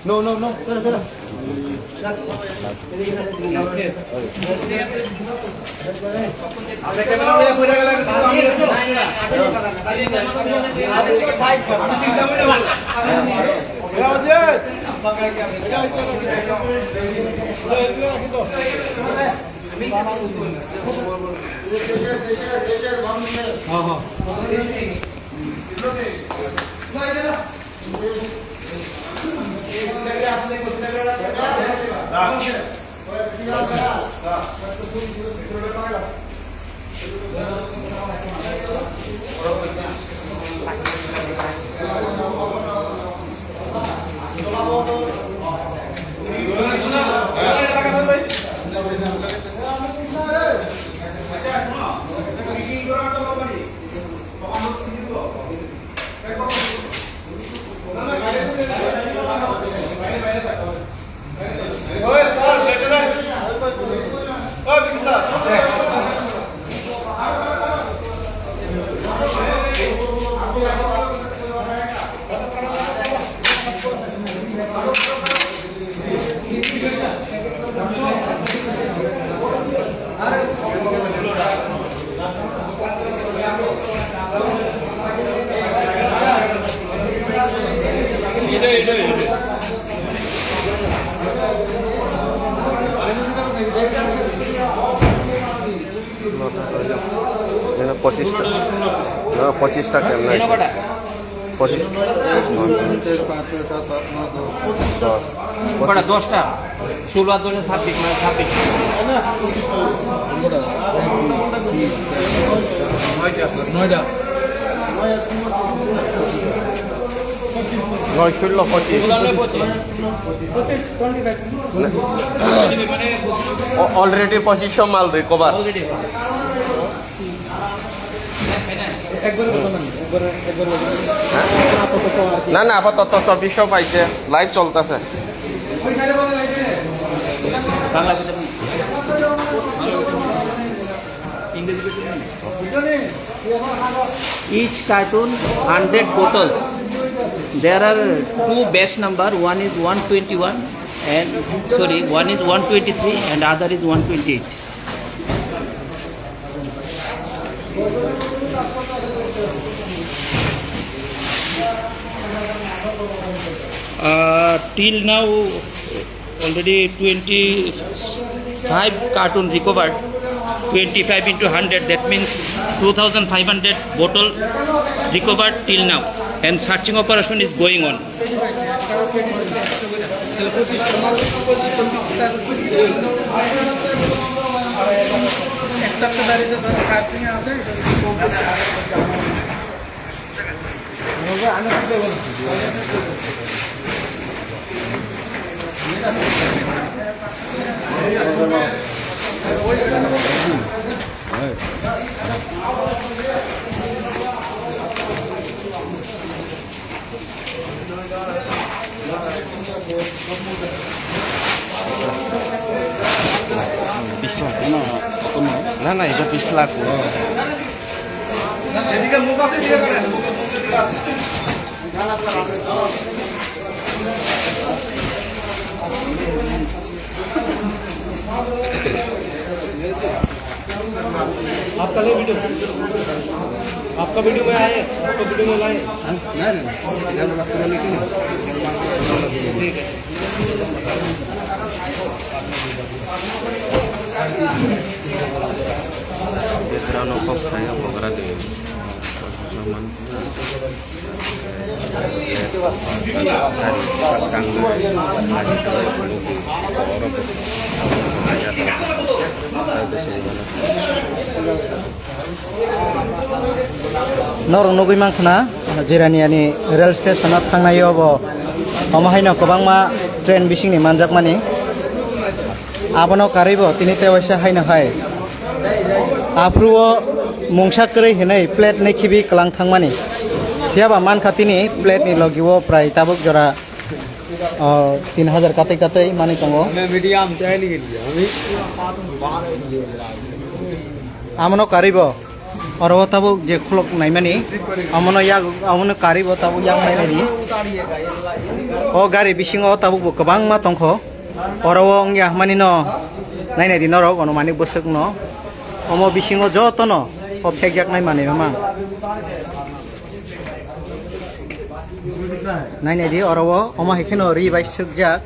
No, no, no. পঁচিশটা কেমন পঁচিশ 10টা 16 আর 10 26 মানে 26 9টা অলরেডি 2500 মাল রিকভার না না আপাতত 2400 পাইছে লাইভ চলতেছে each cartoon 100 bottles. There are two batch number, one is 121 and sorry, one is 123 and other is 128. Till now already 25 cartoon recovered, 25 into 100, that means 2500 bottle recovered till now, and searching operation is going on. না না এটা 20 লাখ आपका video आपका video में आए आपका video में लाए ठीक है Norong nugui mangkhana jiraniani rail station thangnayo bo amahaino kobangma train bisingni manjakmani abono karibo tinite waisa haino hai apruo mungsa krei hinai plate nei khibi kalang thangmani thiaba mankhatini plate ni logiwo prai tabuk jora 3000 katai katai mani tongo medium child के लिए हमें amono karibo oro tabu je khulok nai mani amono karibo tabu yang nai nai o gari bisingo tabu kabang ma tongkho oro ongya mani no nai nai di norok ono mani bosek no omo bisingo joto no o phegjak nai mani mamang nai nai di oro omo hekeno ri bai sukjak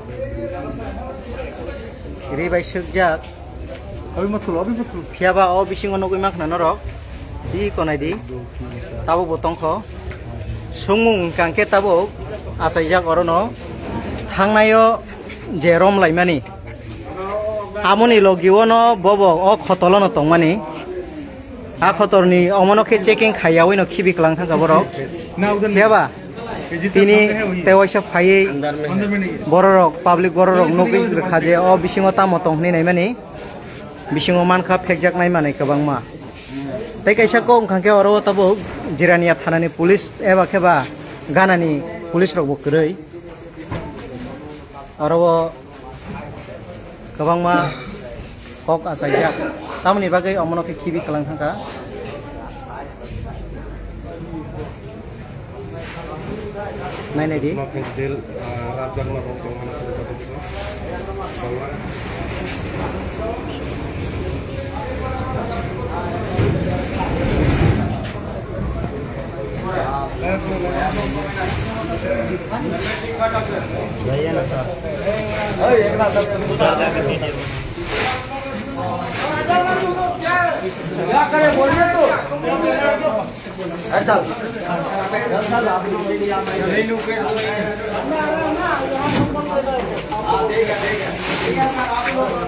Fiaba o bisingo nogui makna norok di konai di tabu botongkho sungmung kangke tabu asaijak orono thangnayo je rom laimani amoni logiwono bobo o khotolono tongmani a khotorni omonokhe checking khaiyawi no khibiklang thangka borok fiaba tini tewaisa phaiye bororok public bororok nogui khaje o bisingo tamo tongni naimani bisingo mankha phekjak nai manai kabangma tei kaisa ko ongkhangke oro tabo jirania thanani police eba kheba ganani police rok bo krei oro kabangma kok asaijak tamni bagai omono ke khibi kalang thangka nai nai di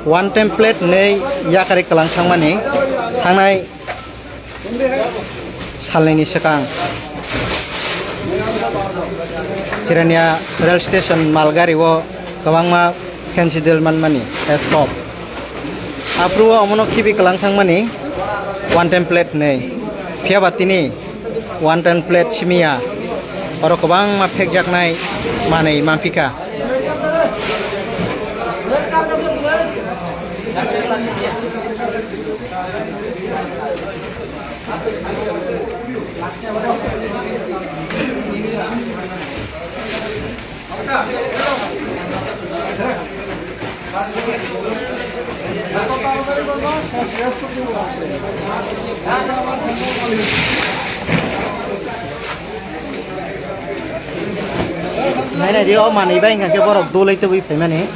one template nei yakari kalang sangmani thangnai salnaini sakang Jirania rail station malgari wo kabangma fancy del manmani stop apruwa omono khibi kalang thangmani one template nei phiaba tini one template simia oro kabangma phekjaknai manei mampika Này này đi ô mà này bên cái borok do lấy tôi bị phải mà này.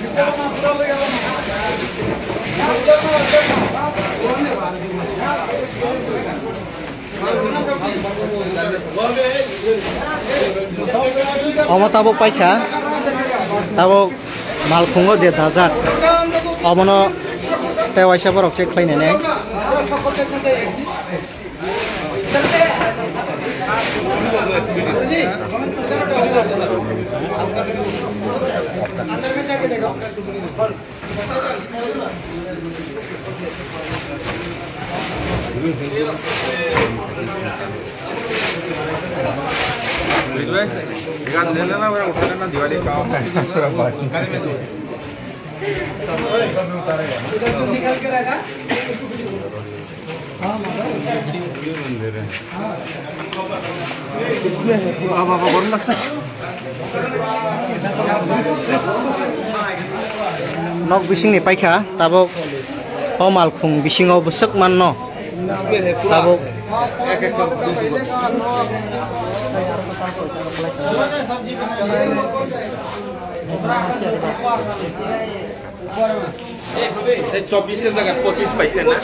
Oma tabo paikha, tabo mal khungo je dajak. Omono tewaisa borok check paine ne. Nok bising ni paikha tabok omal khung bisingo busuk manno tabok চব্বিশের জায়গায় 25 পাইছে না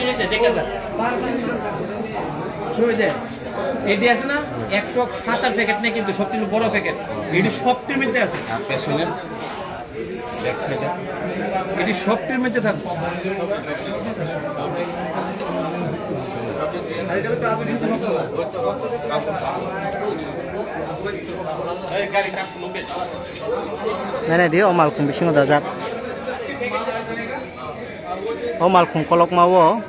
এটি আছে না একটা খাতার packet নেই কিন্তু সবচেয়ে বড় প্যাকেট এটি সবটির মধ্যে আছে পেছনে ব্যাক সাইডে এটি সবটির মধ্যে থাকবে Này dia omal khung bisingo dajak. Omal khung kolok mawo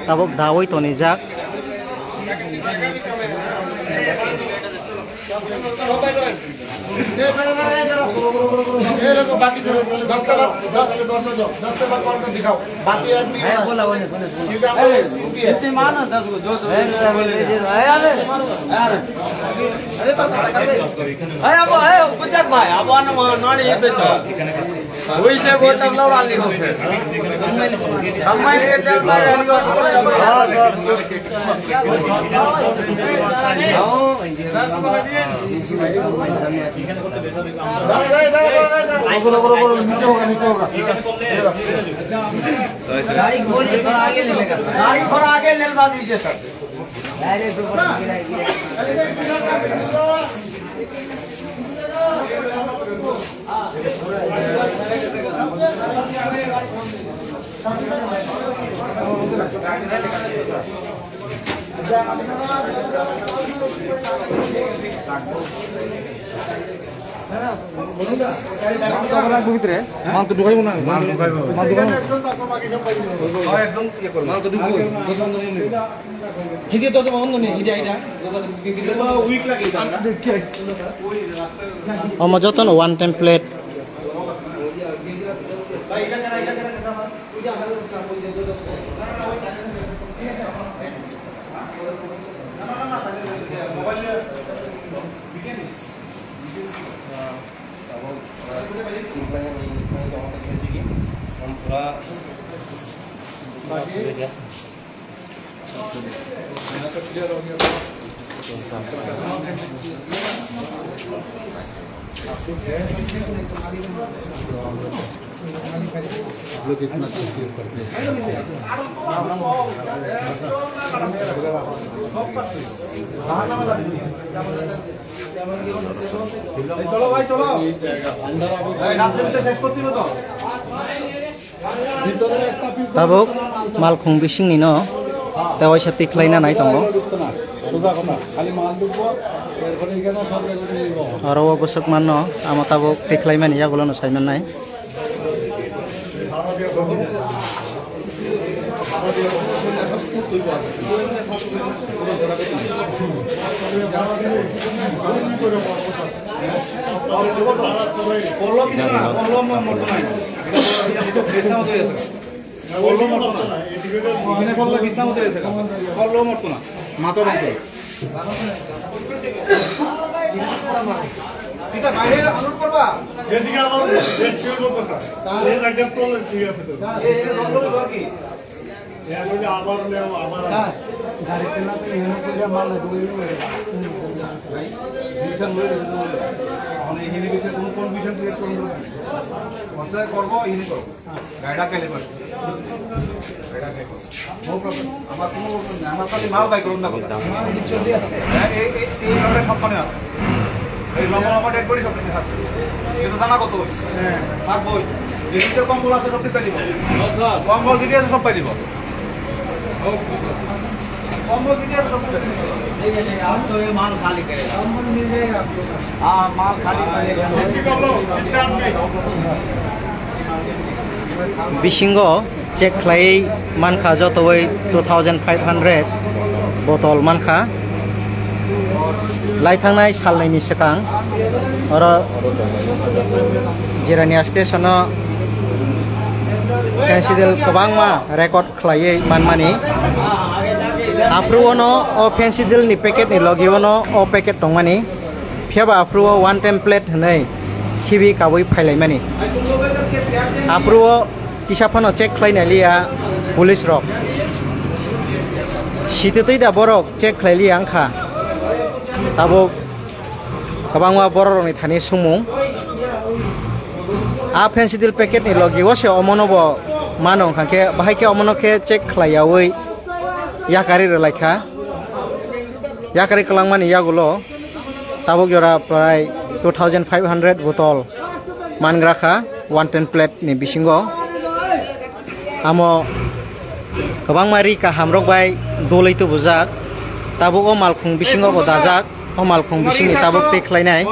tabok dawai to nijak. बाकी से 10 से 10 जो 10 से कॉल कर दिखाओ बाकी एडमिन है बोला बोले कितने मान 10 को 200 अरे अब है पुजक भाई अब नानी ये पे चल वही से वो तब लड़ा ली हो फिर हम के तेल पर नीचे होगा गाड़ी थोड़ा आगे ले लेगा गाड़ी थोड़ा आगे ले लगा दीजिए सर ভিতরে মাল তো ঢুকাইব না মাল ঢুকাইব একদম ইয়ে করব মাল তো ঢুকাইব হিজে তো বন্ধ নেই হিজে আইরা উইক লাগে যতন ওয়ান টেমপ্লেট लोग इतना तकलीफ करते हैं चलो भाई चलो tabuk malkhung bisingni no tawai sa tiklaina nai tongo aro bosok manno amo tabuk tiklai mani yagulo no saiman nai মাল বাই করুন না এই সম্মানে আছে এই লম্বা লম্বা ডেড বডি সব কিছু আছে এটা জানা কত থাকবো এদিকে কম্বল আছে সব পাই দিব কম্বল দিদি আছে সব পাই দিব कॉम्बो की सब आप तो ये माल खाली करेगा मिल जाएगा आपको हाँ माल खाली करेगा bisingo check khlai mankha jotoi 2500 botol mankha laithangnai salnaini sekang oro jirania station o pensidel kobangma record khlaiei manmani apruono o pensidel ni packet ni logiono o packet tongmani phiaba apruo one template hnai khibi kaboi phailaimani apruo tisapano check khlainai liya police rok situtui da borok check khlaili angkha tabuk kabangma borok ni thani sumung a pensidel packet ni logio se omonobo manong khake bahai ke omono ke check khlaiawoi yakari relaikha yakari kalangmani yagulo tabuk jora prai 2500 botol mangrakha 110 plate ni bisingo amo kabangma rika hamrok bai dolai tu bujak tabuk o malkhung bisingo bo dajak o malkhung bisingni tabuk te khlainai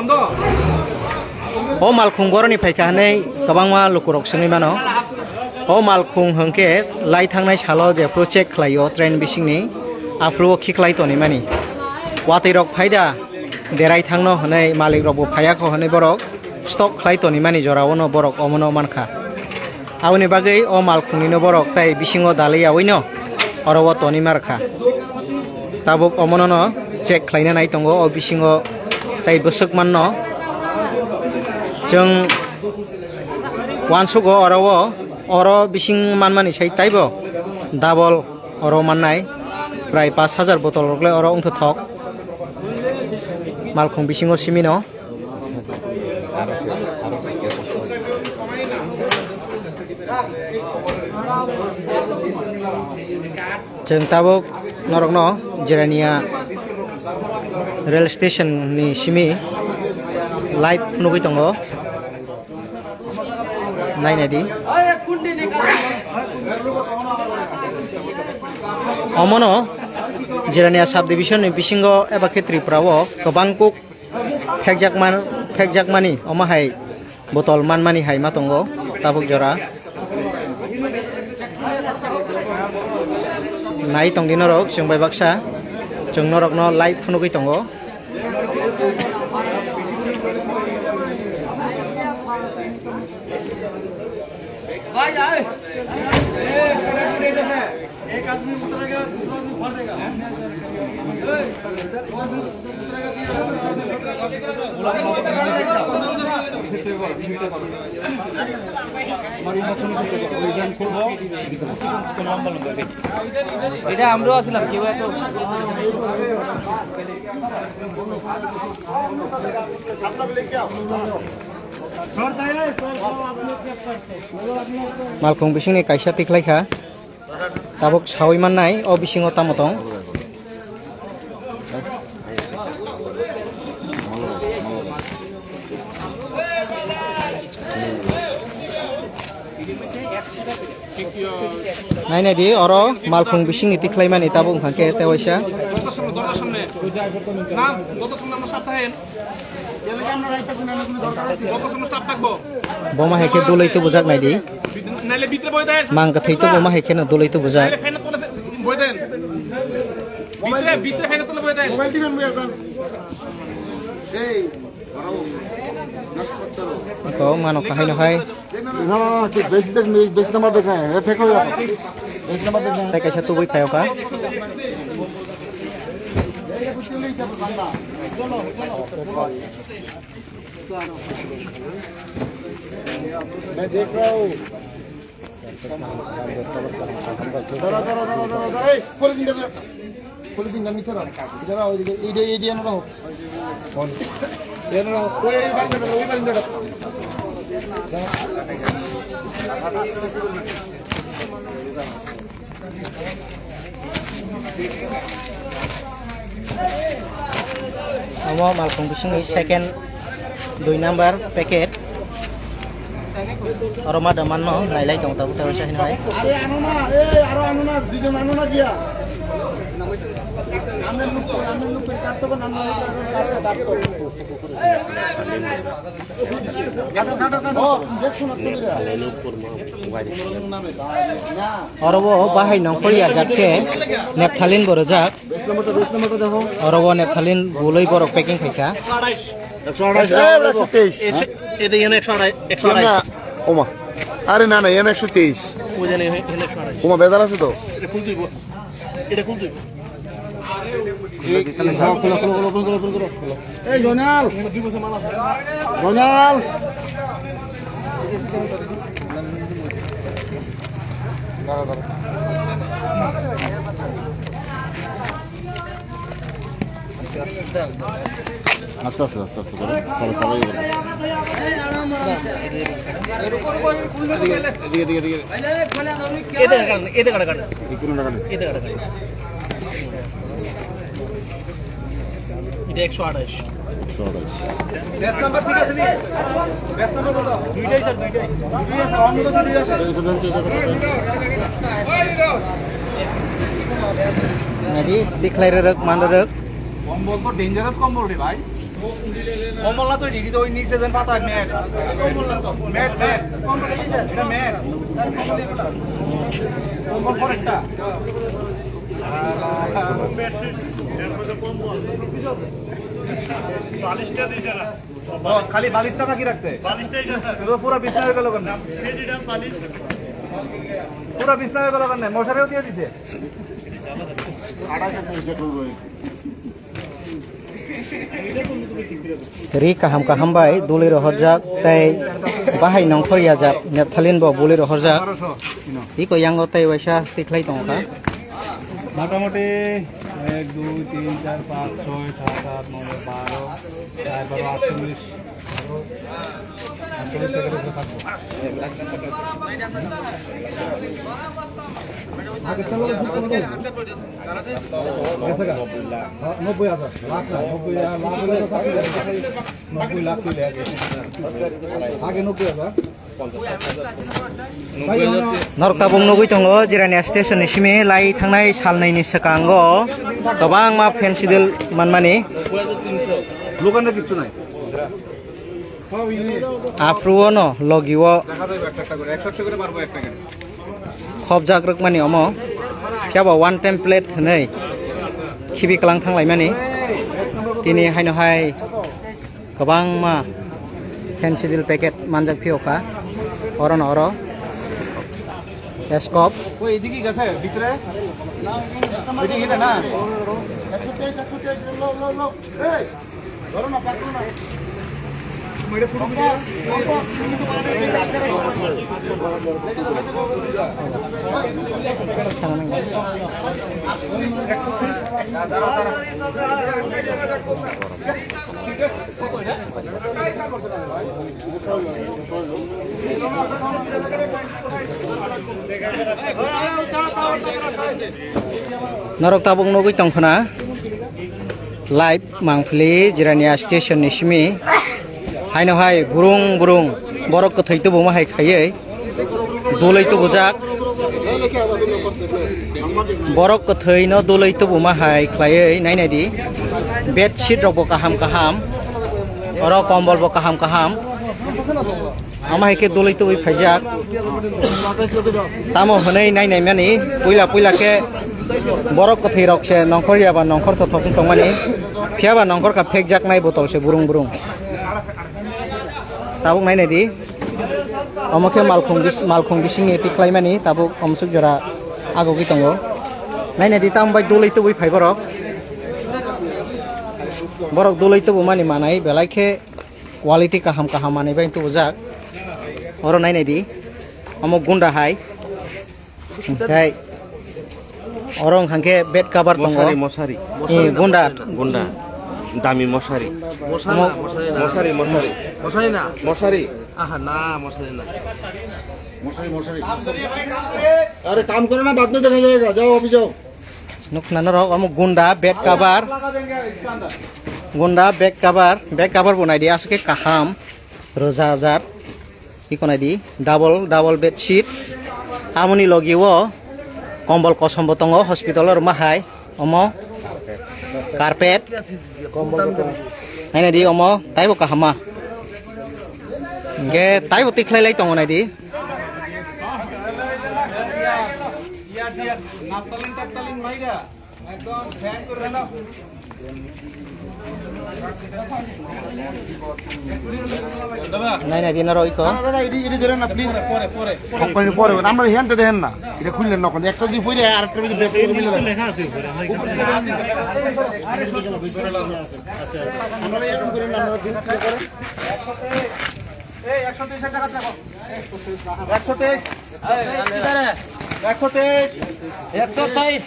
o malkhung boroni phaika hanei kabangma lukurok sungui mano o malkhung hongke lai thangnai salo je project khlaio train bisingni apro khiklai toni mani watai rok phaida derai thangno hanai malik rok bo phaya ko hanai borok स्टक खालायत'नि मानि जरावनो बरक अमनो मानखा आवनि बागै अ मालखुंनिनो बरक ताई बिसिङो दालैयावैनो Arab तनि मारखा Tabuk अमनो check खालायनो नाय दङ अ बिसिङो ताई बोसोक माननो जों वानसुगो अरव अर बिसिं मानमानि साइ ताइबो डाबल अर माननाय प्राय 5000 बटल रगले अर उंथ थक मालखुं बिसिङो सिमिनो जों ताबुक नरकनो जिरानिया रेल स्टेशन नि सिमी लाइव नुगै दङ नायनायदि अमनो जिरानिया साब डिविजन नि बिसिङो एबा खेत्रिफ्रावो गोबां कुक फेकजाकमानि अमाहाय बटल मानमानि हाय मा दङ ताबुक जरा नाय तंदि नरक जों बाय बाक्सा जों नरकनो लाइभ फुनुगै दङ एक आदमी उतरेगा दूसरा आदमी फट देगा এটা আমরাও আছিলাম কেউ এত मालखुं बिसिंनि कायसा तिख्लायखा ताबुक सावै माननाय अ बिसिङो तामतं नायनायदि अर मालखुं बिसिंनि तिख्लायमानि ताबुक हांके तेवैसा बमा हेके दुलैतो बुजाक नायदि मांगा थैतो बमा हेके न दुलैतो बुजाक को मानो खाहाय नहाय ना बेस नंबर देखना है फेक हो गया बेस नंबर देखना ताई कैसा तू वही खायो का मैं देख रहा हूँ दरा पुलिस इंडियन मिसर इधर आओ इधर ना हो कौन ये ना कोई बात Amo malkung bising second 2 number packet aroma daman no nailai tong tabu tahu sahin hai अरे आनो ना दुजन आनो ना किया हमने लुक पे काटतो को नाम काटतो ओ इंजेक्शन अत्तुलिरा अरबो बाहाय नंखरिया जाके नेपथालिन बरजाक बेस नंबर तो देखो अरबो नेपथालिन बुलै बरक पैकिंग खायका 128 এটা এনে 128 ओमा अरे ना ना ये 123 ও জানে এনে 128 ओमा बेदाल আছে তো এটা ফুল তুইব এটা ফুল তুইব खोलो ए जोनाल जोनाल আস্তে আস্তে করো সারা সারা ইয়ে করো এদিকে এটা কাটা কোন টাকা এটা কাটা এটা 128 বেস নাম্বার ঠিক আছে নি বেস নাম্বার কত দুইটাই স্যার দুইটাই আছে অন্য কত দুই আছে nadi diklai rek mandarek কম্বল তো ডেঞ্জারাস কম্বল রে ভাই কম্বল না তো ডিগি তো ওই নিচে যেন পাতা ম্যাট কম্বল না তো ম্যাট কম্বল নিচে এটা ম্যাট স্যার কম্বল এটা কম্বল ফরেস্টটা ম্যাট এর মধ্যে কম্বল 40টা দিছে না খালি বালিশটা বাকি রাখছে পুরো বিছনা হয়ে গেল কেন পুরো বিছনা হয়ে গেল কেন মশারিও দিয়ে দিছে ri kaham kaham bai duli rohorjak tei bahai nongkhoriya jak nepthalin bo buli rohorjak iko yango tei waisa tiklai tongka মোটামুটি 1 2 3 4 5 6 7 8 9 12 Nortabung nugui tongo jirani station ni simi lai thangnai salnai ni sakango gobang ma pensidil manmani দোকানে কিছু নাই afruo no logiwo দেখা যাবে একটা করে 100 করে পারবো একটা করে khobjak rokmani omo kyabo one template nei khibi kalang thanglai mani tini haino hai gobang ma pensidil packet manjak phioka oro no oro escop ওই এদিকে গেছে ভিতরে এদিকে এটা না এই ধরো না পাকো না মেরে শুরু করে Norok tabung nugui tongkhana live mangphili jirania station ni simi haino hai burung burung borok ko thaitu boma hai khaiye dolai tu bojak borok ko thai no dolai tu boma hai khlaiye nai nai di bed sheet rok bo kaham kaham oro kombol bo kaham kaham ama hai ke dolai tu phaijak tamo honai nai nai mani puila puila ke borok ko thai rok se nongkhor ya ba nongkhor to thok tongmani phia ba nongkhor ka phek jak nai botol se burung burung tabuk nai nai di omake malkhung bising eti klaimani tabuk omsuk jora agogi tongo nai nai di tam bai dolai tu bui phai borok borok dolai tu mani manai belai khe quality kaham kaham mani bai tu jak oro nai nai di omo gunda hai hai orang hangke bed cover tongo মশারি gunda গুন্ডা দামি মশারি মশারি মশারি না মশারি আহা না মশারি না अरे काम करो ना बाद में देखा जाएगा जाओ अभी जाओ nukna norok omo gunda bed cover लगा देंगे इसके अंदर gunda bed cover bunai di asake kaham roja jat ikonai di double bed sheet amoni logi wo kombol kosom botongo hospital or mahai omo carpet nai di omo taibo kahama ge taibo tiklai lai tongo nai di দিয়া নাপতালিন মাইরা একদম fan করে নাও nai di norok iko দাদা এটি ধরেন না please পরে পরে পরে আমরা হ্যান্ডে দেখেন না এটা খুললেন না কোন একটা দিয়ে পড়ে আরেকটা দিয়ে বেশ করে মিলে দেন আমরা এরকম করে না আমরা দিন করে এই 123 টাকা রাখো 123 123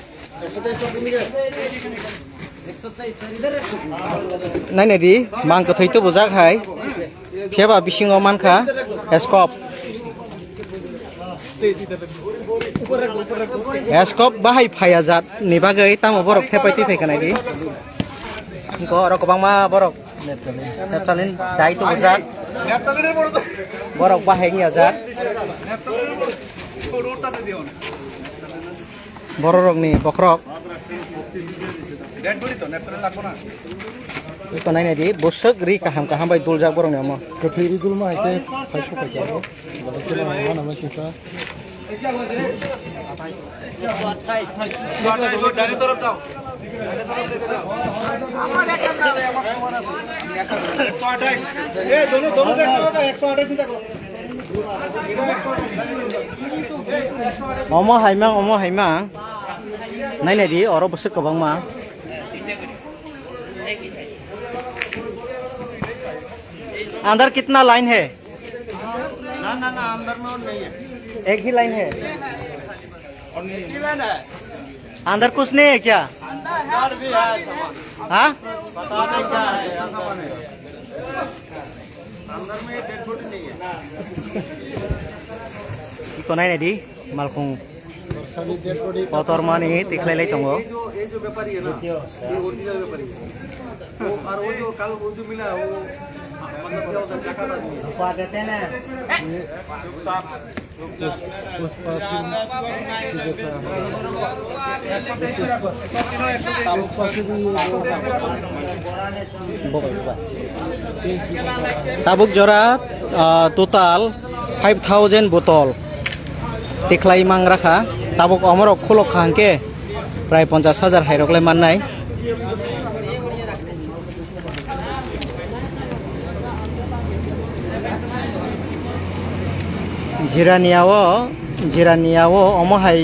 nai di mang ko thai tu bojak hai pheba bisingo mankha escop escop bahai phaya jat ni bagai tamo borok thepai ti phaikanai di ko aro kobangma borok neptalin dai tu bojak নেপতালিনের বড় তো borok bahai ngi ajat ছোটটাতে দিও না borok ni bokrok dead body তো নেপতালিন লাগবো না iko nai di bosok ri kaham bai duljak borok ni amo तो फिर इधर में आते पैसों का क्या है बड़ा चला हुआ ना मैं किसा ডাইনে তরফ যাও ডাইনে তরফ দেখে যাও আমার এক নাম নাই আমার সমান আছে 128 এ দোনো দেখো 128 দেখো Omo haimang nai nai di oro busuk kebang ma अंदर कितना लाइन है ना अंदर में और नहीं है एक ही लाइन है की लाइन है अंदर कुछ नहीं है क्या अंदर भी है सामान हाँ पता नहीं क्या है ऐसा बने अंदर में डेड बॉडी नहीं है iko nai nai di malkung साली dead body kotor mani tiklai lai tongo ये जो व्यापारी है ना ये ओरिजिनल व्यापारी है वो और वो जो मिला है वो मतलब क्या होता है जकात आदमी है tabuk jora total 5,000 botol tiklai mang rakha tabuk omorok khulok khangke prai 50,000 hairoklai mannai jiraniawo omo hai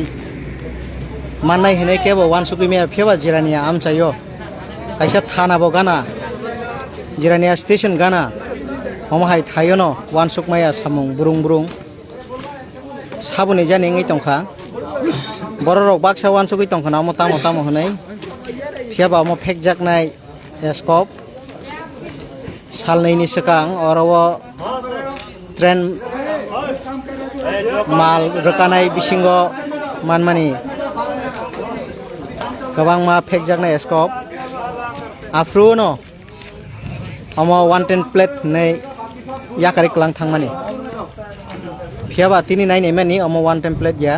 mannai hene kebo wansukimia pheba jirania amchayo kaisa thana bo gana jirania station gana omo hai thayono wansukmaya samung burung sabuni jani ngai tongkha bororok baksa wansukui tongkha na omo tamo honai pheba omo phekjaknai escop salnai ni sekang orowo train mal rekanai bisingo manmani kabang ma phekjaknai escop afruno omo 110 plate nei yakari klang thangmani phiaba tini nai nei mani omo 110 plate ya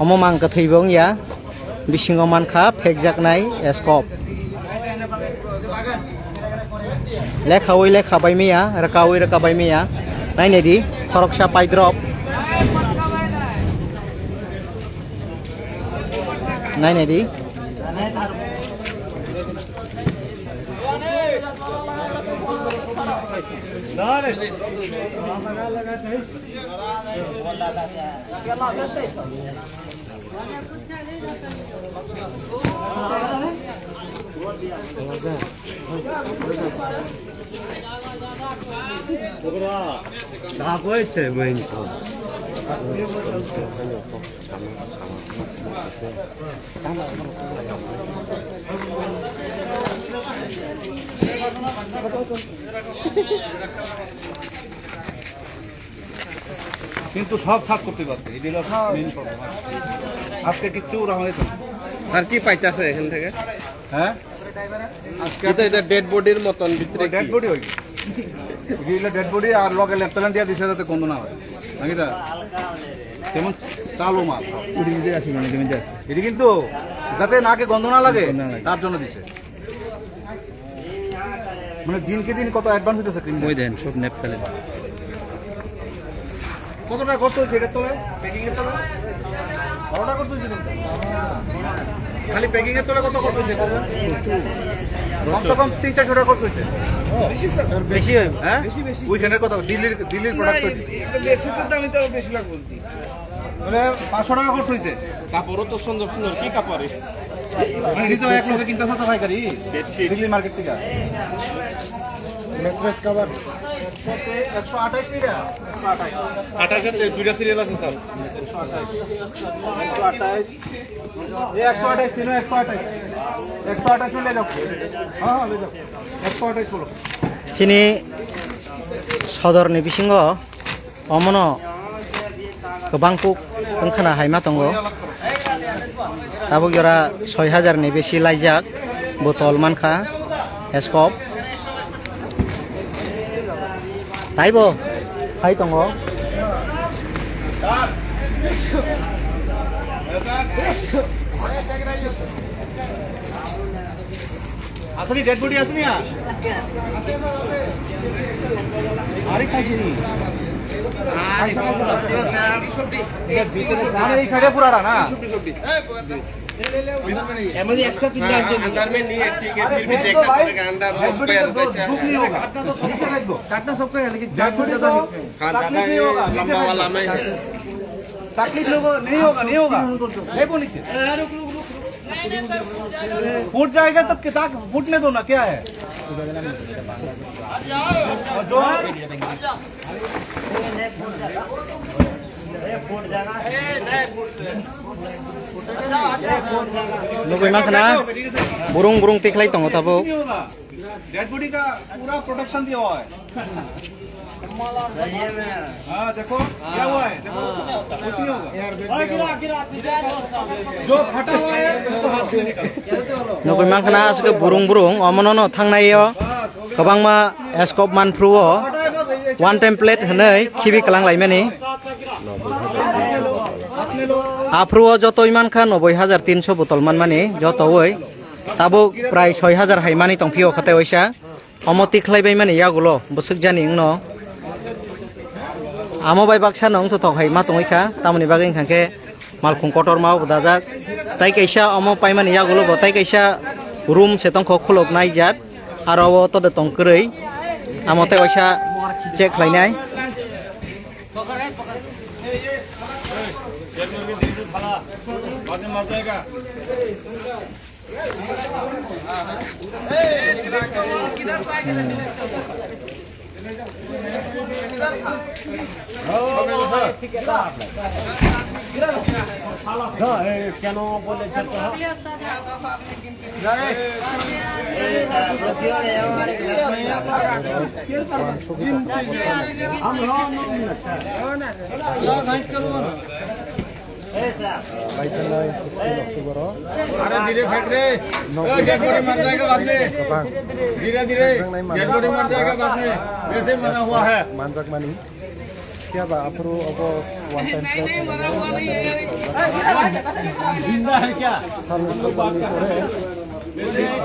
omo mang ka theibong ya bisingo mankha phekjaknai escop lekha baimiya raka baimiya nai nei di khoroksa pai drop nai nei di কিন্তু সব সাফ করতে পারছে এই হলো main problem আজকে কিচ্ছু রামাই তো আর কি পাইতাছে এখান থেকে হ্যাঁ আজকে তো এটা ডেড বডির মতন ভিতরে ডেড বডি হই এগুলো ডেড বডি আর লগে লেপটালান দিয়া দিছে যাতে গন্ধ না হয় নাকি দা তেমন চালু মাল উড়ি উড়ি আসি মানে তুমি যাস এটি কিন্তু যাতে নাকে গন্ধ না লাগে তার জন্য দিছে মানে দিনকে দিন কত অ্যাডভান্স হইতেছে ওই দেন সব নেপকালে কতটা কষ্ট হয়েছে এটার তলে প্যাকিং এর তলে কতটা কষ্ট হয়েছে খালি প্যাকিং এর তলে কত কষ্ট হয়েছে কমসে কম 300-400 টাকা কষ্ট হয়েছে বেশি হয় হ্যাঁ ওইখানের কথা দিল্লির প্রোডাক্ট দামি তো বেশি লাগবে মানে 500 টাকা কষ্ট হয়েছে কাপড়ও তো সুন্দর সুন্দর কি কাপড় মানে তো এক লগে কিনতে সাথে পাইকারি দিল্লি মার্কেট থেকে ম্যাট্রেস কভার 128 টাকা 28 এর দুইটা সিরিয়াল আছে স্যার 128 ये 128 तीनों 128 में ले जाओ हाँ ले जाओ 128 बोलो sini sodorni bisingo omono gobang puk tongkhana haima tongo tabuk jora 6,000 ni beshi laijak botol mankha escop taibo hai tongo আসলে ডেড বডি আছে না আরে খাইছিনি এই সাইডে পুরাটা না এমনি এক্সট্রা তিনটা আছে अंदर में नहीं है ठीक है फिर भी देखना पड़ेगा अंदर बॉक्स पे कैसे है काटना सबको है लेकिन ज्यादा ज्यादा इसमें हां दादा ये लंबा वाला में तकलीफ लोगों नहीं होगा देखो नीचे फूट जाएगा तब किताब फूटने दो ना क्या है और जो Nugui makna burung tiklai tongo tabo. नहीं होगा डेड बॉडी का पूरा प्रोटेक्शन दिया हुआ है हाँ देखो क्या हुआ है देखो कुछ नहीं होगा जो फटा हुआ है उसको हाथ से निकालो Nugui makna aske burung omonono thangnayo kabangma escop manpruo one template hanai khibi kalang laimani apruo joto iman kha 90300 botol manmani joto oi tabo prai 6000 haimani tongpio khate oisa omoti khlaibai mani yagulo busuk jani no amo bai baksa nong to thok hai ma tongika tamoni bagin khangke malkhung kotor ma dajak tai kaisa omo paimani yagulo bo tai kaisa room setong kho khulok nai jat aro to de tongkrei amote oisa check khlainai मर जाएगा কেন বলে अरे धीरे फेंक रे dead body मर जाएगा बाद में धीरे धीरे डेड बॉडी मर जाएगा बाद में वैसे बना हुआ है Manjak mani. Kya ba apro abo one time plus. जिंदा है क्या Salu sabani kore.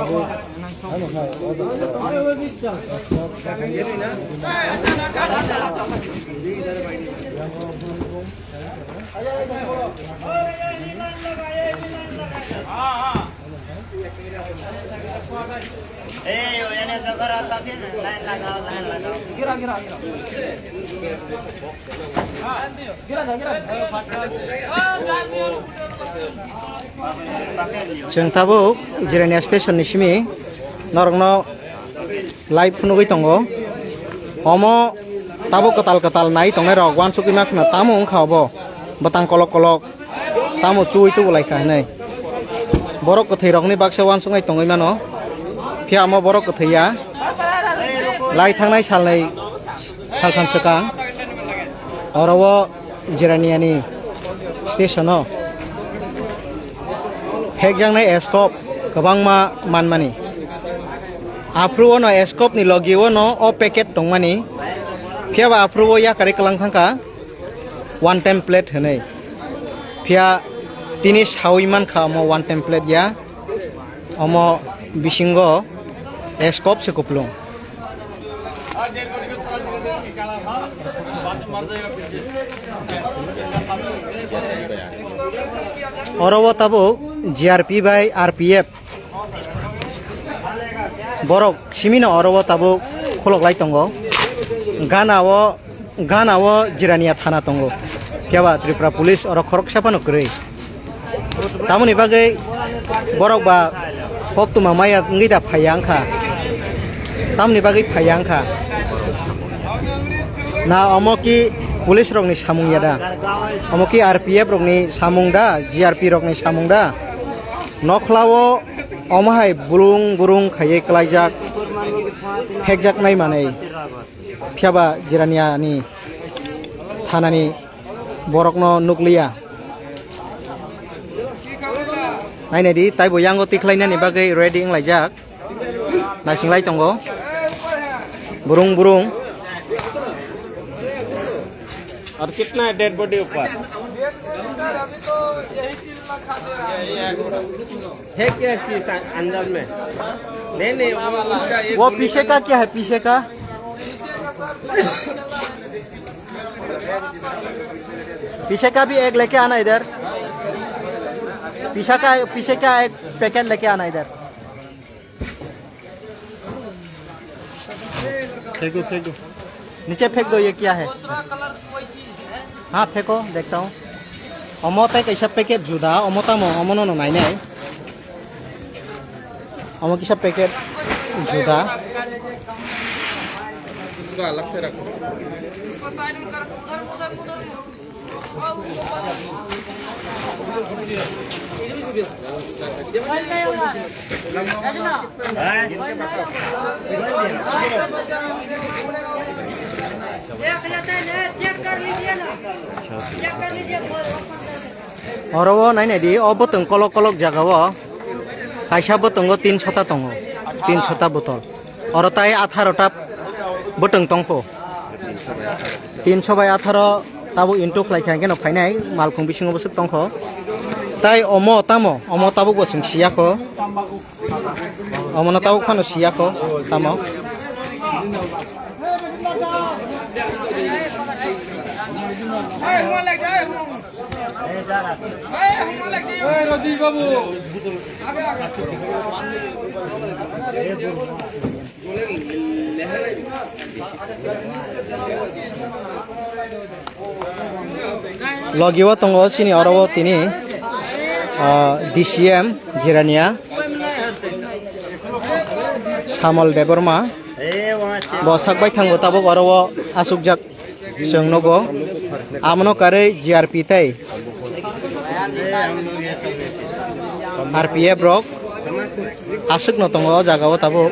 Abo ano hai odo. Jeng tabo jirania station ni simi norongno live phunugui tongo omo tabo katal nai tongai rok wan suki makna tamo ongkhabo batang kolok tamo chui tu bulai kha nei borok kothei rokni baksa wan sungai tongai mano phia amo borok kotheiya lai thangnai salnai salkham sakang orowo jiraniani stationo hekjangnai escop kabangma manmani apruo no escop ni logio no o packet tongmani phiaba apruo ya kare kalang thangka one template hanai phia tini sawiman kha mo one template ya omo bisingo escop se kuplung orowo tabo GRP by RPF borok simino orowo tabo kholok lai tongo ganawo jirania thana tongo kyaba Tripura police oro khorok sapano krei tamoni bagai borok ba hoktuma maya ngida phayangkha tamni bagai phayangkha na omoki police rokni samung yada omoki RPF rokni samung da GRP rokni samung da nokhlawo omahai burung khaye klaijak hekjak nai manei phiaba jirania ni thanani borokno nukliya naine di tai boyango tiklainani bagai ready inglaijak nasinglai tongo burung और कितना है dead body ऊपर है क्या चीज अंदर में नहीं वो पीछे का क्या है पीछे का पीछे का भी एक लेके आना इधर। पीछे का एक पैकेट लेके आना इधर। फेंक दो नीचे फेंक दो। ये क्या है? हाँ फेंको, देखता हूँ। अमोता कैसा पैकेट जुदा अमोता मो अमनो नो नाई नहीं अमो की सब पैकेट जुदा। इसको अलग से रखो। और वो नहीं नहीं दी और बोतल कलक कलक जगह वो कैसा बोतल 3 छता तंगो 3 छता बोतल और ताई 18टा बोतल तंगो 318 ताबो इंटू खालायखांगे न फाइनाय मालखुं बिसिङाव बसो तंगो ताई अमो ताबो बसिं सियाखो अमनो ताबो खानो सियाखो तामो Logiwa tonggo sini orowo tini DCM Jirania Samal Deborma bosak bai tanggo tabo orowo asukjak sengnogo amno kare GRP tai RPF brok asuk no tongo jagao tabo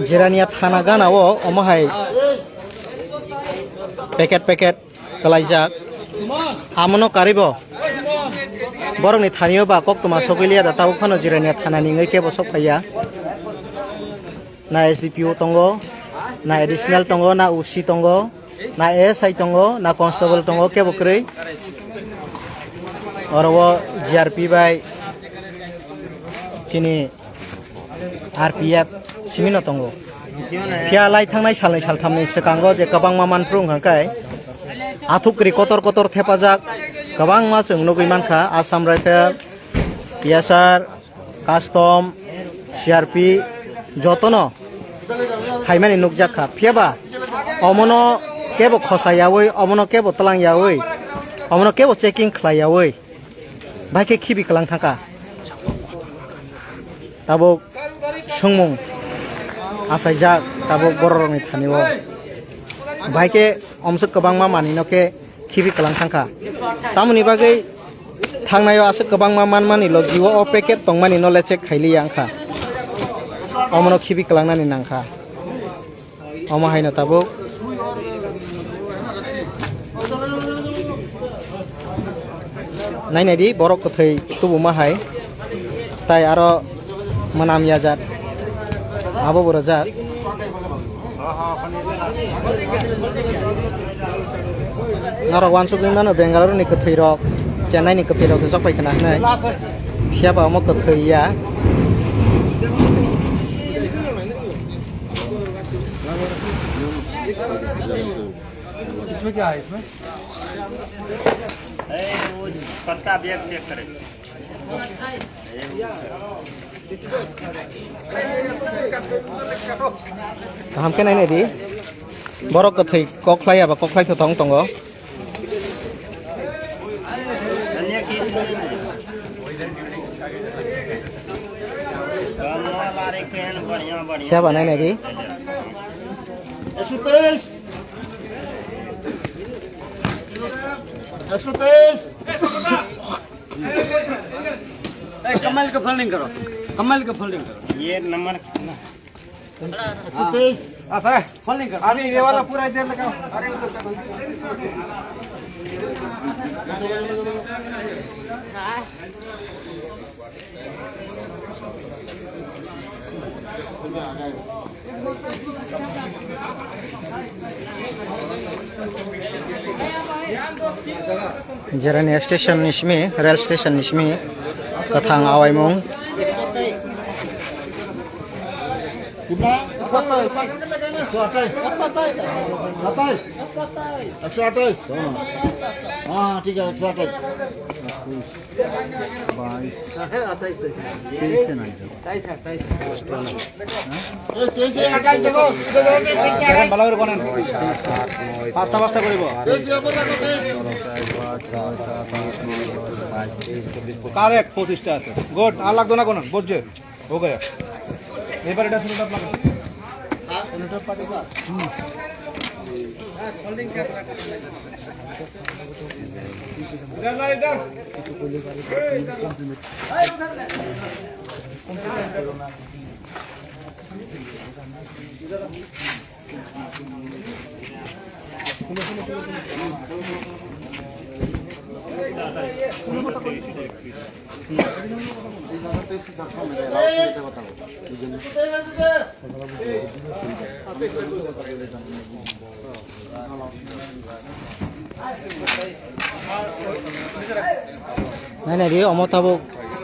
Jirania thana gana wo omahai packet kalaijak amono karibo borong ni thaniyo ba kok tuma sokilia da tabu khano Jirania thana ni ngai ke bosok phaya na SDPO tongo na additional tongo na UC tongo na SI tongo na constable tongo ke bokrei orowo GRP bai chini RPF simino tongo pia lai thangnai salnai salthamni sekango je kabangma manprung hangkai athukri kotor thepajak kabangma chung nugui mankha Assam Rifle PSR custom CRP jotono thaimani nukjakha piaba omono kebo khosayawi omono kebo talangyawi omono kebo checking khlayawi baike khibi kalang thaka tabo sungmung asaijak tabo bororoni thaniwo baike omsuk kabangma manino ke khibi kalang thangka tamoni bagai thangnayo asuk kabangma manmani logiwo o packet tongmani no lecek khaili angkha omono khibi kalangnani nangkha omo haino tabo nainadi borok kothai tubu mahai tai aro manam yajat abo borajak narok wansugui mano Bengaluru ni kothai rok Chennai ni kothai rok jok pai kana hnai phiaba omo kothai ya इसमें क्या है इसमें वो पत्ता bag check करें kaham ke nai di borok kothai koklai aba koklai thong tongo धनिया की हमारे केन बढ़िया siapa nai di 123 कमल का फोल्डिंग करो ये नंबर 123 सर फोल्डिंग करो अभी ये वाला पूरा इधर लगाओ Jirania station nismi rail station nismi kathang awaimung Kita 128. ঠিক আছে 128 ভালো করে বলেন পাঁচটা করিব কারেক্ট 25টা আছে গুড আর লাগতো না কোনো বুঝছে ওকে এবার এটা শুরুটা আপনার Này dia omo tabuk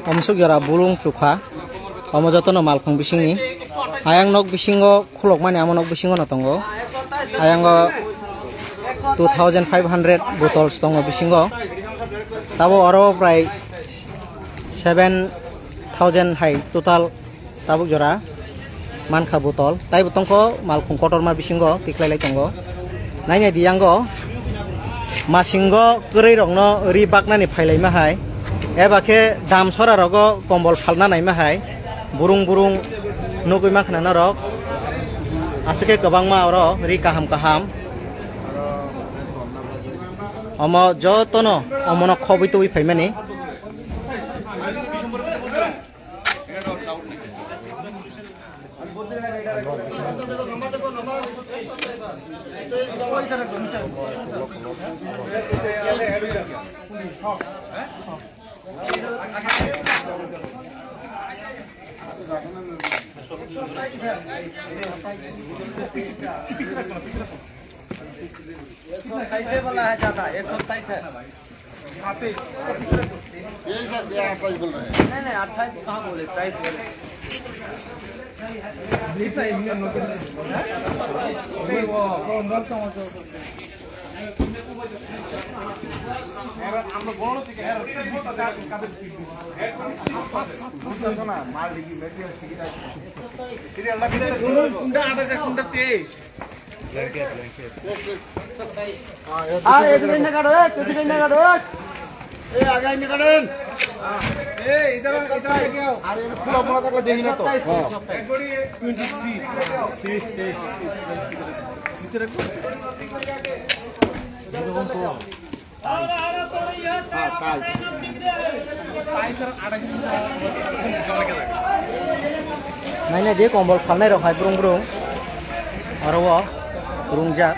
omsuk jara bulung cukha omo jotono malkhung bisingni ayang nok bisingo khulok mani amo nok bisingo no tongo ayango 2500 bottles tongo bisingo tabo oro prai 7000 hai total tabuk jara mankha botol tai botongko malkhung kotor ma bisingo tiklai lai tongo naine diango masingo korei rokno ri baknani phailai ma hai ebake dam sora rogo kombol phalna nai ma hai burung nugui ma khana rok asike gobang ma oro ri kaham omo jotono omono khobi tui phaimani कैसे बोला है ज्यादा 127 है यही sir 28 बोल रहे हैं नहीं 28 कहाँ बोले 23 बोले आगे निकलें इधर लेके आओ अरे पूरा पूरा तक देखी ना तो naine dia kombol phalnai rok hai burung oro wo burung jat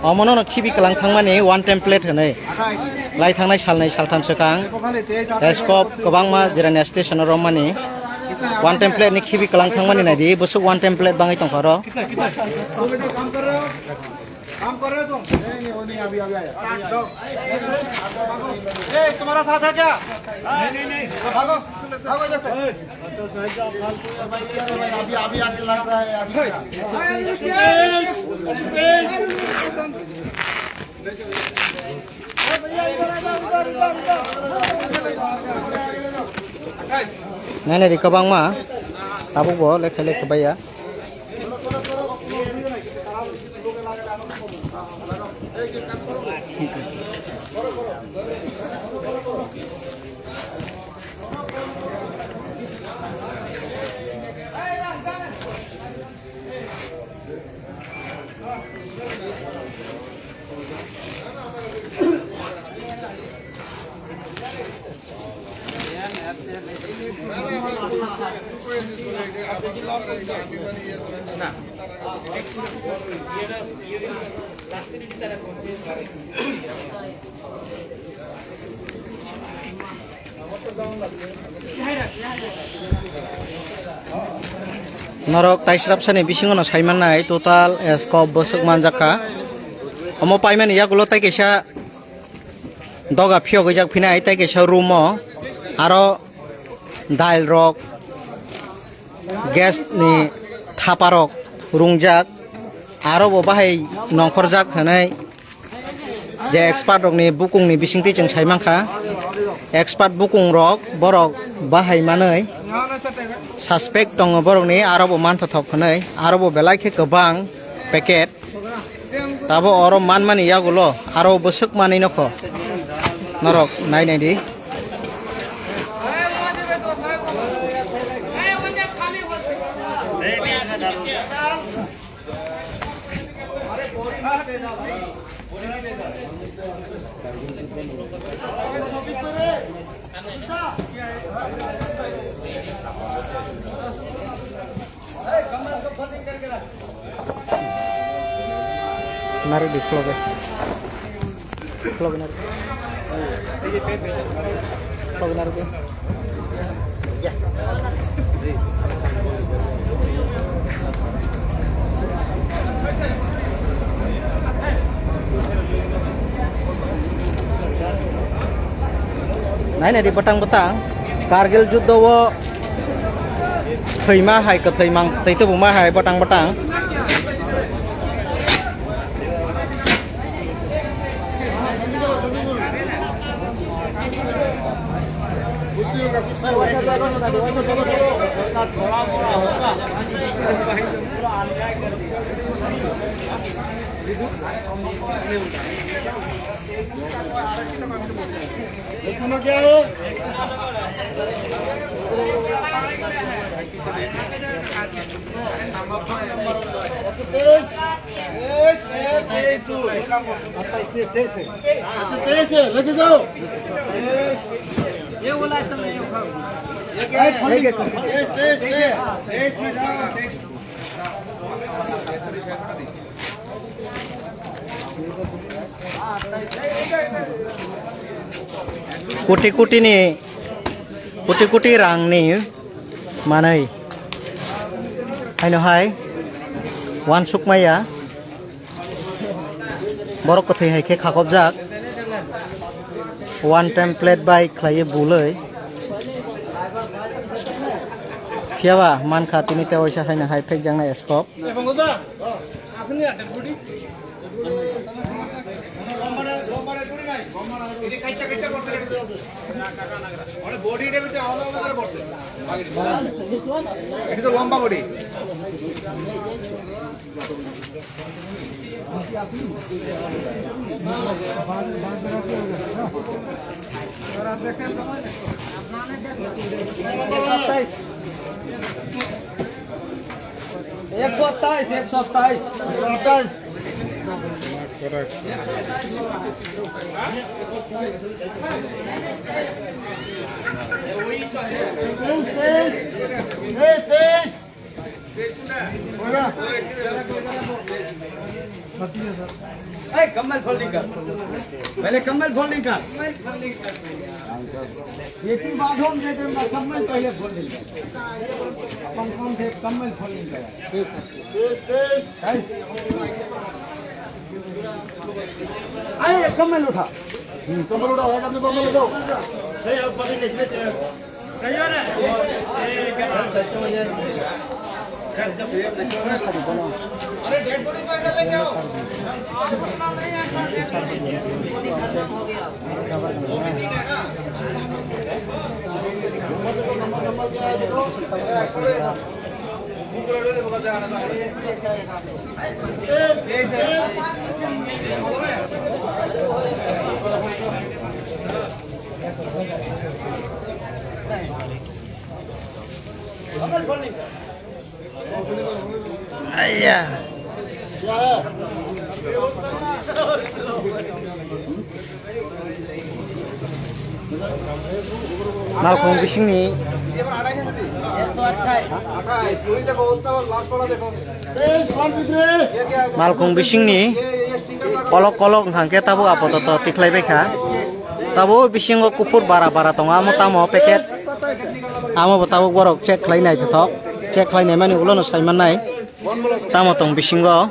omono khibi kalang thangmani one template hanai lai thangnai salnai saltham sekang escop kobangma jirania station romani one template ni khibi kalang thangmani nai di busuk one template bangai tongkharo काम कर रहे हो तुम नहीं वो नहीं अभी आया तुम्हारा साथ है क्या नहीं भागो भागो इधर से अभी आके लग रहा है naine di kobangma tabuk bo lekhai baya Norok taisrap sani bisingono saimanai total escop bosuk manjaka omo payment yagulo tai kaisa doga phio gojak phinai tai kaisa room o aro dail rok gas ni thaparok rungjak aro bo bahai nongkhorjak hanai je expert rok ni booking ni bisingti jeng saimangkha expert booking rok borok bahai manai suspect dong borok ni aro bo manthathok hanai aro bo belai khe kobang packet tabo oro manmani yagulo aro bosuk mani nokho norok nai nai di nari di vlog nari vlog nari ya nai nai di betang-betang Kargil juddo wo thai ma hai ka thai mang tai tu ma hai betang-betang number क्या है तेईस है लेके जाओ ये बोला चल रही है तेईस में जाओ koটি rangni manai haino hai wan sukmaya borok kothai hai khe khakobjak one template by khlaiye buloi phiaba mankha tini te oisa haino hai phek jangna scope এটা তো লম্বা বডি एक सौ 27 कम्बल फोल्डिंग कर पहले कम्बल फोल्डिंग कर ये की बात हम दे देंगे कम्बल पहले फोल्डिंग कर अपन कौन से कम्बल फोल्डिंग कर आए कम्बल उठा है अपने कम्बल उठाओ अरे डेड बॉडी पे लेके आओ नंबर क्या है देखो Ayah. क्या है Malcolm bisingni Malcolm bisingni kolok hangke tabu apototo tiklai beka tabu bisingo kupur bara tonga motamo paket amo tabu borok check lai nai thok check lai nai mani ulono saiman nai tamo tong bisingo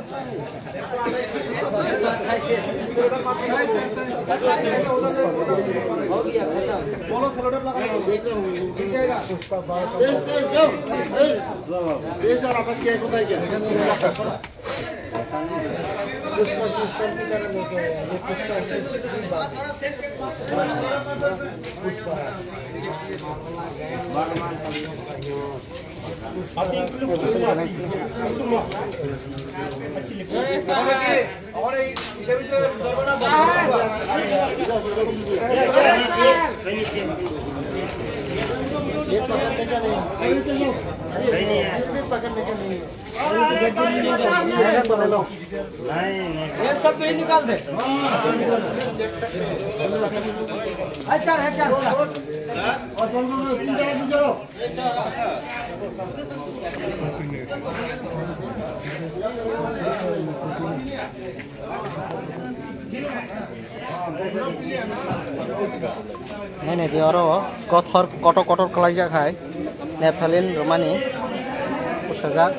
Này này thì ở đâu có thor có kalai jak hai Nepalin Romani usajak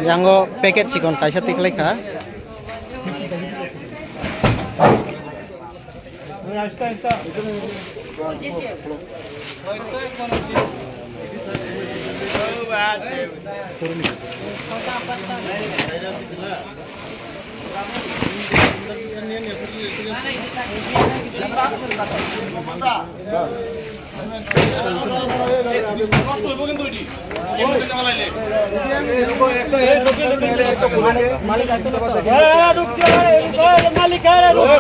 Yango packet chicken kaisa tiklai kha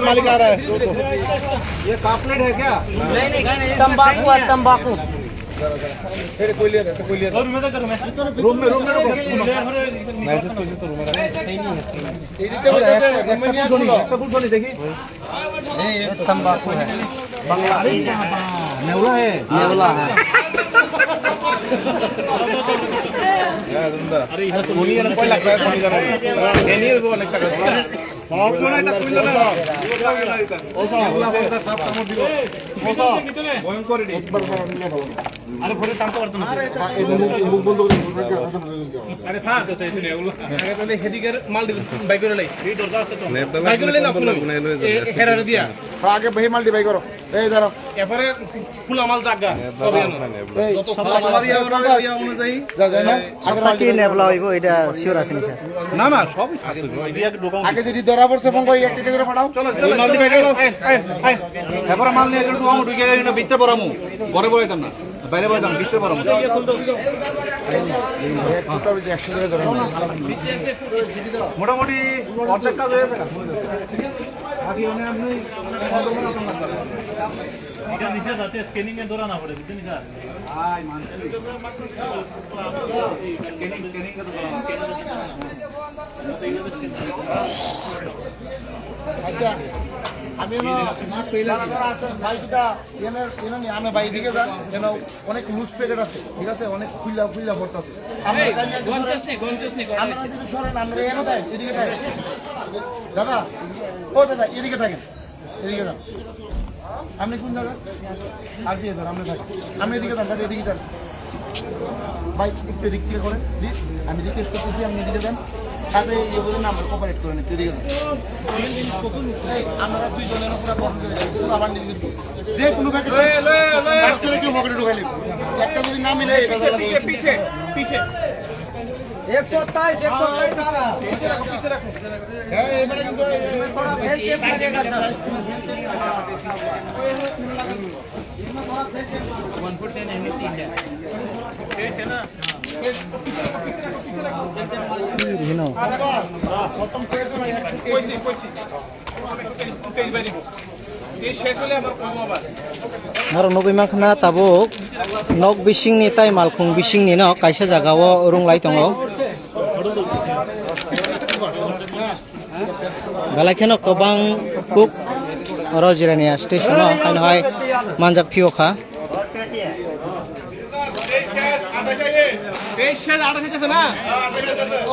मालिक आ रहा है ये कापलेट है क्या? तंबाकू है तंबाकू कोई लिया था कोई लिया था रूम में रुको मैसेज कोई तो रूम में देखी तंबाकू है नेवला है नेवला है कोई लगता है कोई जाना एनी वो लगता है साफ कोना এটা কইল না ওসা বলতা সাপ কামড় দিব ওসা ভয়ং করে দি একবার মিলে ভালো আরে ভরে টানতে পারতো না এই মুখ বন্ধ করে আরে থাক তো এখানে এগুলো আগে তো হেদিকের মাল বাই করে লাই এই দরজা আছে তো বাই করে লাই না ফুল হেরার দিয়া আগে ভাই মাল দি ভাই করো এই ধরো এরপরে ফুলা মাল জাগা তবে এই যত ফুলা মাল ইয়া অনুযায়ী যা যায় না Apa ki nebla hoibo এটা sure আছে নি স্যার না না সবই আছে আগে যদি ধরা পড়ছে ফোন করে একটা করে পাঠাও চলো মাল দি বাই গেল এবারে মাল নিয়ে গেল তুই ঢুকে গেলি না ভিতরে পড়ামু ঘরে বইতাম না বাইরে বইতাম ভিতরে পড়ামু এক ফুটা 100 করে ধরে মোটামুটি অর্ধেক কাজ হয়ে গেছে আগে অনেক আপনি এটা নিচে যাতে স্ক্যানিং এ ধরা না পড়ে বুঝছেন না আয় মানছি স্ক্যানিং কে তো আচ্ছা আমি যারা যারা আছে ভাই কিটা এনে নিয়ে আমি ভাই দিকে যান যেন অনেক লুজ প্যাকেট আছে ঠিক আছে অনেক খুইলা ভর্তাছে আমরা কাইলে আমরা যদি সরেন আমরা এনে দেয় এদিকে থাকেন দাদা ও দাদা এদিকে থাকেন এদিকে যান আপনি কোন জায়গা আর দিয়ে যান আপনি থাকেন আপনি এদিকে যান দাদা এদিকে যান ভাই একটু এদিক থেকে করেন প্লিজ আমি রিকোয়েস্ট করতেছি আপনি এদিকে যান কাজে ইয়ে বলে নাম্বার কোপারেট করেন একটু এদিকে যান আমরা দুইজনের পুরো কম করে দেবো আবার নিয়ে যে কোনো প্যাকেট করে কেউ পকেটে ঢুকাইলি একটা যদি না মিলে পিছে পিছে 127 सारा হ্যাঁ এবারে কিন্তু थोड़ा हेल्प कीजिएगा सर Hino প্রথম প্লেট কইছি পেজ বাই দিব এই শেষ হলে আবার কইবো আবার Naro nogoi makhna tabuk nok bising ni tai malkhung bising ni no kaisa jagao runglai tongo Belai kheno kobang kuk rojirania station no haino hai manjak phiokha এই শেষ আটা থেকে না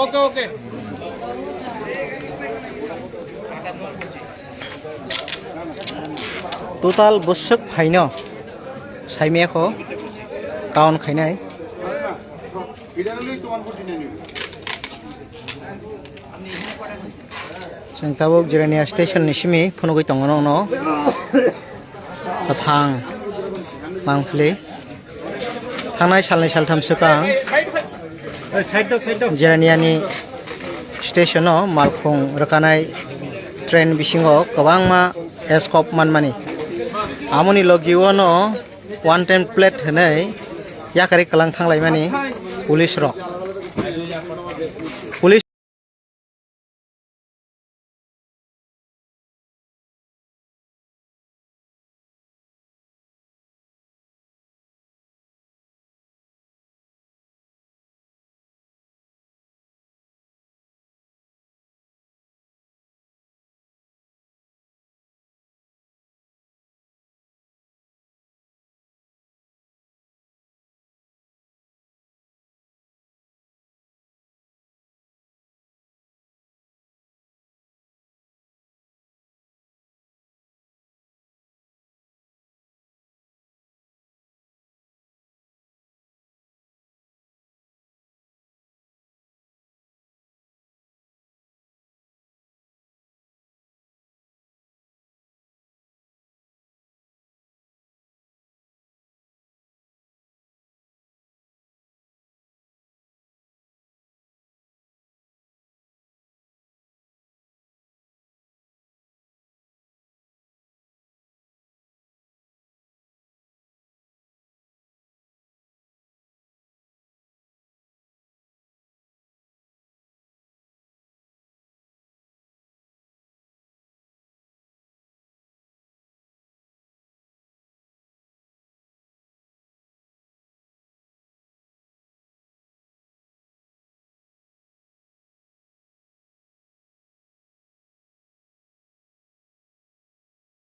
ওকে ওকে total bosok phaino saime kho kaon khainai এটা হলো 149 जों tabuk jirania station ni simi phunugui tongono no thang mangfli thangnai salni saltham sukang jirania ni station no malkhung rakanai train bisingo kwbangma escop manmani amoni logio no 110 plate hanai yakari kalang thanglai mani police rok